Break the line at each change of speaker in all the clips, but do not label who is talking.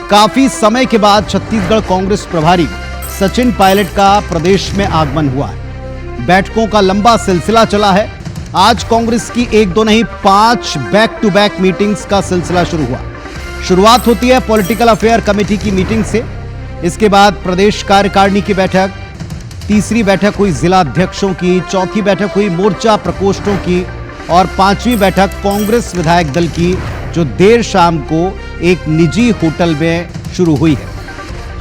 काफी समय के बाद छत्तीसगढ़ कांग्रेस प्रभारी सचिन पायलट का प्रदेश में आगमन हुआ है। बैठकों का लंबा सिलसिला चला है। आज कांग्रेस की 1-2 नहीं 5 बैक टू बैक मीटिंग्स का सिलसिला शुरू हुआ। शुरुआत होती है पॉलिटिकल अफेयर कमेटी की मीटिंग से। इसके बाद प्रदेश कार्यकारिणी की बैठक, तीसरी बैठक हुई जिला अध्यक्षों की, चौथी बैठक हुई मोर्चा प्रकोष्ठों की और 5वीं बैठक कांग्रेस विधायक दल की, जो देर शाम को एक निजी होटल में शुरू हुई है।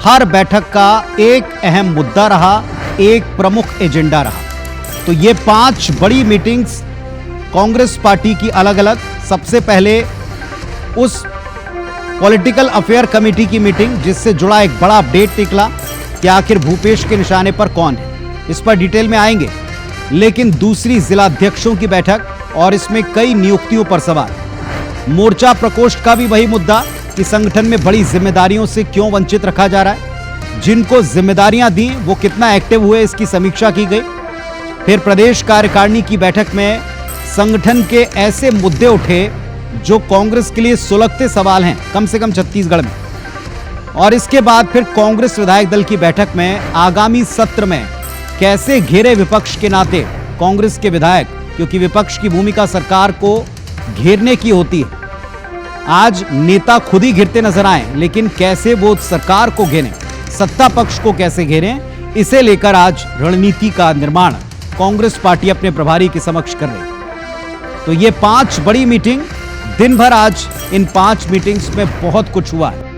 हर बैठक का एक अहम मुद्दा रहा, एक प्रमुख एजेंडा रहा। तो ये 5 बड़ी मीटिंग्स कांग्रेस पार्टी की अलग अलग। सबसे पहले उस पॉलिटिकल अफेयर कमेटी की मीटिंग जिससे जुड़ा एक बड़ा अपडेट निकला कि आखिर भूपेश के निशाने पर कौन है, इस पर डिटेल में आएंगे। लेकिन दूसरी जिला अध्यक्षों की बैठक और इसमें कई नियुक्तियों पर सवाल। मोर्चा प्रकोष्ठ का भी वही मुद्दा कि संगठन में बड़ी जिम्मेदारियों से क्यों वंचित रखा जा रहा है, जिनको जिम्मेदारियां दी वो कितना एक्टिव हुए, इसकी समीक्षा की गई। फिर प्रदेश कार्यकारिणी की बैठक में संगठन के ऐसे मुद्दे उठे जो कांग्रेस के लिए सुलगते सवाल हैं, कम से कम छत्तीसगढ़ में। और इसके बाद फिर कांग्रेस विधायक दल की बैठक में आगामी सत्र में कैसे घेरे विपक्ष के नाते कांग्रेस के विधायक, क्योंकि विपक्ष की भूमिका सरकार को घेरने की होती है। आज नेता खुद ही घिरते नजर आए, लेकिन कैसे वो सरकार को घेरें, सत्ता पक्ष को कैसे घेरें, इसे लेकर आज रणनीति का निर्माण कांग्रेस पार्टी अपने प्रभारी के समक्ष कर रही है। तो ये 5 बड़ी मीटिंग, दिन भर आज इन 5 मीटिंग्स में बहुत कुछ हुआ है।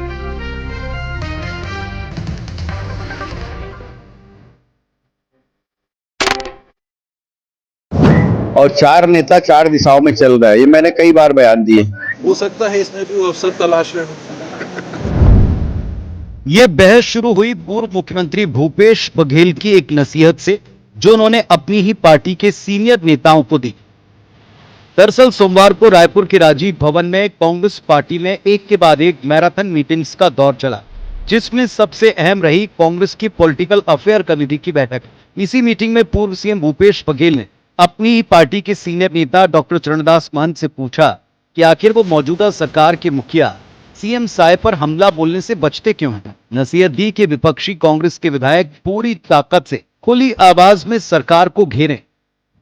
और 4 नेता 4 दिशाओं में चल रहा है, ये मैंने कई बार बयान दिए।
हो सकता है इसमें भी वो अवसर तलाश रहे हो।
यह बहस शुरू हुई पूर्व मुख्यमंत्री भूपेश बघेल की एक नसीहत से, जो उन्होंने अपनी ही पार्टी के सीनियर नेताओं को दी। दरअसल सोमवार को रायपुर के राजीव भवन में कांग्रेस पार्टी में एक के बाद एक मैराथन मीटिंग्स का दौर चला, जिसमें सबसे अहम रही कांग्रेस की पॉलिटिकल अफेयर कमेटी की बैठक। इसी मीटिंग में पूर्व सीएम भूपेश बघेल ने अपनी ही पार्टी के सीनियर नेता डॉक्टर चरणदास महंत से पूछा कि आखिर वो मौजूदा सरकार के मुखिया सीएम साय पर हमला बोलने से बचते क्यों हैं। नसीहत दी कि विपक्षी कांग्रेस के विधायक पूरी ताकत से खुली आवाज में सरकार को घेरें।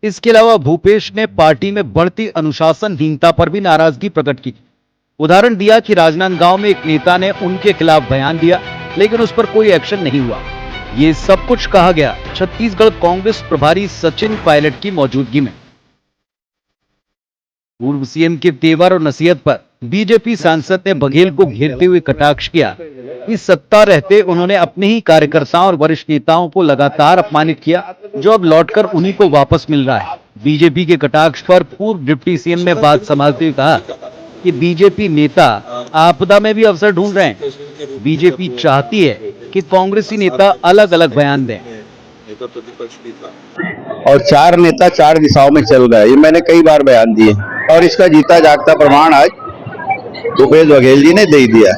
इसके अलावा भूपेश ने पार्टी में बढ़ती अनुशासनहीनता पर भी नाराजगी प्रकट की। उदाहरण दिया कि राजनांदगांव में एक नेता ने उनके खिलाफ बयान दिया, लेकिन उस पर कोई एक्शन नहीं हुआ। ये सब कुछ कहा गया छत्तीसगढ़ कांग्रेस प्रभारी सचिन पायलट की मौजूदगी में। पूर्व सीएम के तेवर और नसीहत पर बीजेपी सांसद ने बघेल को घेरते हुए कटाक्ष किया। इस सत्ता रहते उन्होंने अपने ही कार्यकर्ताओं और वरिष्ठ नेताओं को लगातार अपमानित किया, जो अब लौटकर उन्हीं को वापस मिल रहा है। बीजेपी के कटाक्ष पर पूर्व डिप्टी सीएम ने बात संभालते हुए कहा कि बीजेपी नेता आपदा में भी अवसर ढूंढ रहे हैं। बीजेपी चाहती है कि कांग्रेसी नेता अलग अलग बयान दें।
और 4 नेता 4 दिशाओं में चल रहा है, ये मैंने कई बार बयान दिए। और इसका जीता जागता प्रमाण आज भूपेश बघेल जी ने दे दिया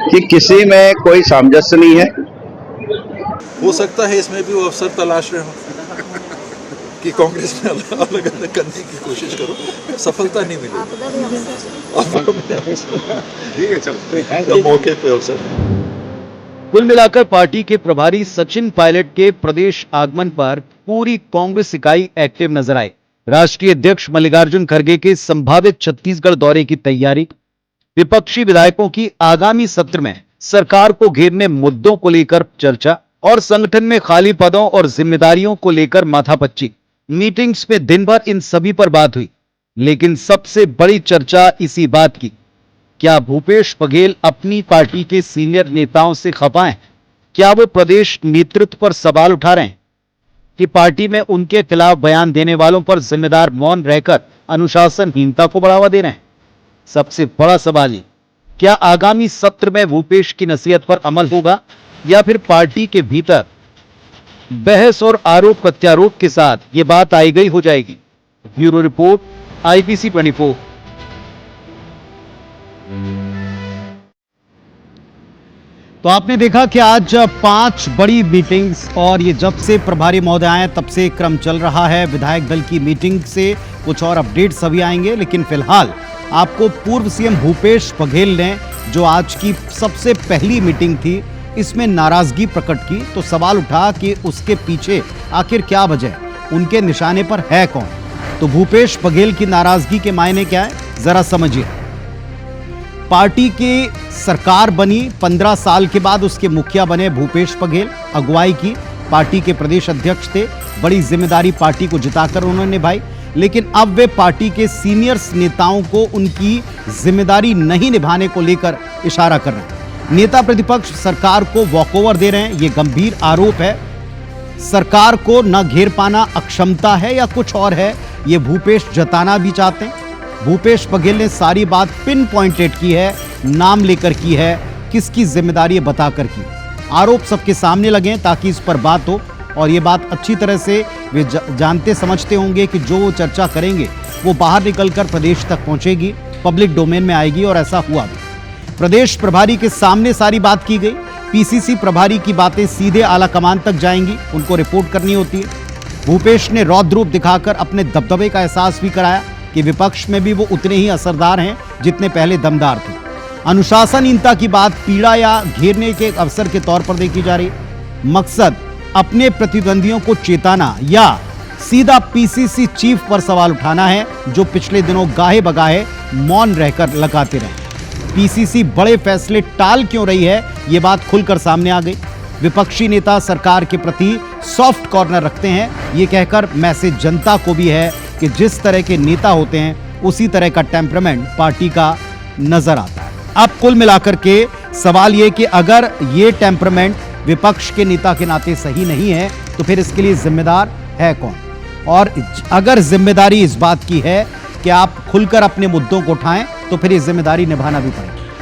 कि किसी में कोई सामंजस्य नहीं है।
हो सकता है इसमें भी वो अवसर तलाश रहे हो कि कांग्रेस में अलग अलग करने की कोशिश करो, सफलता नहीं मिलेगी। ठीक है, चलो मौके पे अवसर।
कुल मिलाकर पार्टी के प्रभारी सचिन पायलट के प्रदेश आगमन पर पूरी कांग्रेस इकाई एक्टिव नजर आई। राष्ट्रीय अध्यक्ष मल्लिकार्जुन खड़गे के संभावित छत्तीसगढ़ दौरे की तैयारी, विपक्षी विधायकों की आगामी सत्र में सरकार को घेरने मुद्दों को लेकर चर्चा और संगठन में खाली पदों और जिम्मेदारियों को लेकर माथापच्ची। मीटिंग्स में दिन भर इन सभी पर बात हुई, लेकिन सबसे बड़ी चर्चा इसी बात की, क्या भूपेश बघेल अपनी पार्टी के सीनियर नेताओं से खफा हैं? क्या वो प्रदेश नेतृत्व पर सवाल उठा रहे हैं कि पार्टी में उनके खिलाफ बयान देने वालों पर जिम्मेदार मौन रहकर अनुशासनहीनता को बढ़ावा दे रहे हैं? सबसे बड़ा सवाल ये, क्या आगामी सत्र में भूपेश की नसीहत पर अमल होगा या फिर पार्टी के भीतर बहस और आरोप प्रत्यारोप के साथ ये बात आई गई हो जाएगी। Bureau report, IPC 24। तो आपने देखा कि आज 5 बड़ी मीटिंग्स, और ये जब से प्रभारी महोदय आए तब से क्रम चल रहा है। विधायक दल की मीटिंग से कुछ और अपडेट्स अभी आएंगे, लेकिन फिलहाल आपको पूर्व सीएम भूपेश बघेल ने जो आज की सबसे पहली मीटिंग थी इसमें नाराजगी प्रकट की, तो सवाल उठा कि उसके पीछे आखिर क्या वजह, उनके निशाने पर है कौन। तो भूपेश बघेल की नाराजगी के मायने क्या है, जरा समझिए। पार्टी की सरकार बनी, 15 साल के बाद उसके मुखिया बने भूपेश बघेल, अगुवाई की, पार्टी के प्रदेश अध्यक्ष थे, बड़ी जिम्मेदारी पार्टी को जिताकर उन्होंने निभाई। लेकिन अब वे पार्टी के सीनियर्स नेताओं को उनकी जिम्मेदारी नहीं निभाने को लेकर इशारा कर रहे हैं। नेता प्रतिपक्ष सरकार को वॉकओवर दे रहे हैं, यह गंभीर आरोप है। सरकार को न घेर पाना अक्षमता है या कुछ और है, यह भूपेश जताना भी चाहते हैं। भूपेश बघेल ने सारी बात पिन पॉइंटेड की है, नाम लेकर की है, किसकी जिम्मेदारी बताकर की। आरोप सबके सामने लगे ताकि इस पर बात हो, और ये बात अच्छी तरह से वे जानते समझते होंगे कि जो वो चर्चा करेंगे वो बाहर निकलकर प्रदेश तक पहुंचेगी, पब्लिक डोमेन में आएगी, और ऐसा हुआ भी। प्रदेश प्रभारी के सामने सारी बात की गई। पीसीसी प्रभारी की बातें सीधे आला कमान तक जाएंगी, उनको रिपोर्ट करनी होती है। भूपेश ने रौद्र रूप दिखाकर अपने दबदबे का एहसास भी कराया कि विपक्ष में भी वो उतने ही असरदार हैं जितने पहले दमदार थे। अनुशासनहीनता की बात पीड़ा या घेरने के अवसर के तौर पर देखी जा रही। मकसद अपने प्रतिद्वंदियों को चेताना या सीधा पीसीसी चीफ पर सवाल उठाना है, जो पिछले दिनों गाहे बगाहे मौन रहकर लगाते रहे। पीसीसी बड़े फैसले टाल क्यों रही है, यह बात खुलकर सामने आ गई। विपक्षी नेता सरकार के प्रति सॉफ्ट कॉर्नर रखते हैं, यह कहकर मैसेज जनता को भी है कि जिस तरह के नेता होते हैं उसी तरह का टेम्परामेंट पार्टी का नजर आता है। अब कुल मिलाकर के सवाल यह कि अगर ये टेम्परामेंट विपक्ष के नेता के नाते सही नहीं है तो फिर इसके लिए जिम्मेदार है कौन। और अगर जिम्मेदारी इस बात की है कि आप खुलकर अपने मुद्दों को उठाएं तो फिर ये जिम्मेदारी निभाना भी पड़ेगी।